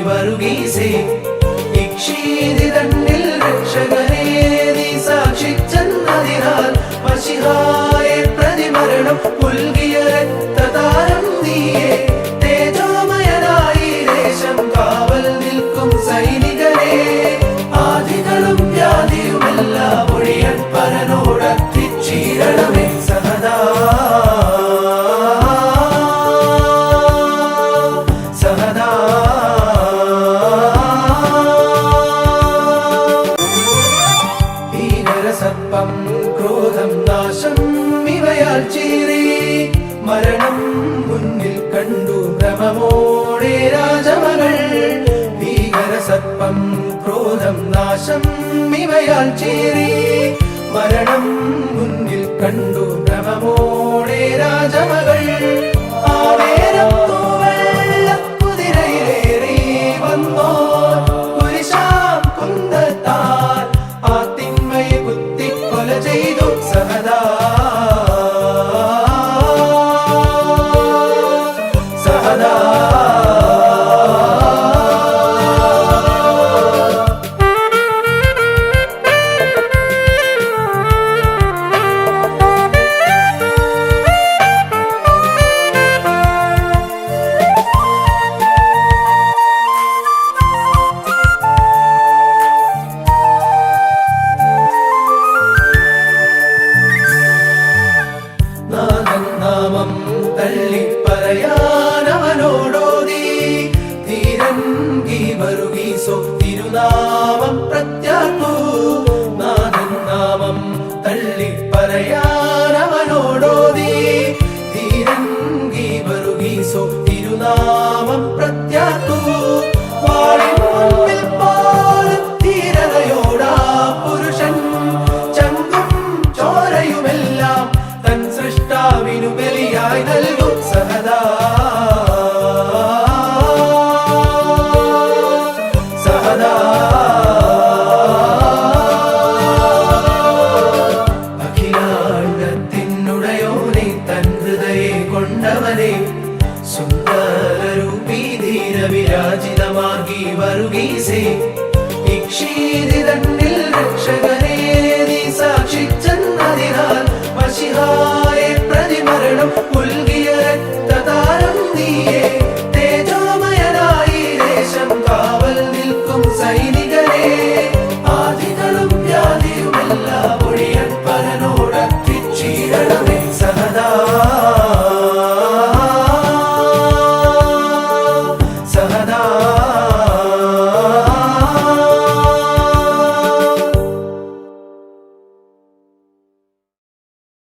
വരുകീസേ ഇക്ഷീതി തന്നിൽ രക്ഷകനേ നീ സാക്ഷിച്ചെന്നതിനാൽ മശിഹായെ പ്രതിമരണം പുൽകിയ രക്തതാരം നീയേ തേജോമയനായി ദേശം കാവൽ നിൽക്കും സൈനികരെ ആദികളും വ്യാധിയുമെല്ലാം ഒഴിയൻ പരനോടത്തിച്ചീരണമേ സഹദാ സഹദാ സത്പം ക്രോധം നാശം ഇവയാൽ ചീറി മരണം മുന്നിൽ കണ്ടു ഭ്രമമോടെ രാജമകൾ ഭീകരസത്പം ക്രോധം നാശം ഇവയാൽ ചീറി മരണം മുന്നിൽ കണ്ടു ഭ്രമമോടെ രാജമകൾ ആവേരം കുതിരയിലേറി വന്നോ കുരിശാം കുന്തത്താൽ ആ തിന്മയെ കുത്തിക്കൊല ചെയ്തു സഹദാ സഹദാ നാമം തള്ളിപ്പറയാനവനോടോതി ധീരൻകി വരുകീസോ തിരുനാമം പ്രത്യാത്തു നാഥൻ നാമം തള്ളിപ്പറയാനവനോടോതി ധീരൻകി വരുകീസോ തിരുനാമം പ്രത്യാത്തു വാളിൻ മുൻപിൽ പോലും ധീരതയോടാ പുരുഷൻ ചങ്കും ചോരയുമെല്ലാം തൻ സൃഷ്ടാവിനു ബലിയായി നൽകും സഹദാ സഹദാ അഖിലാണ്ടത്തിനുടയോനെ തൻ ഹൃദയെ കൊണ്ടവനെ സുന്ദരരൂപീ ധീര വിരാജിതമാർഗി വരുകീസേ ഇക്ഷീതി തന്നിൽ രക്ഷകൻ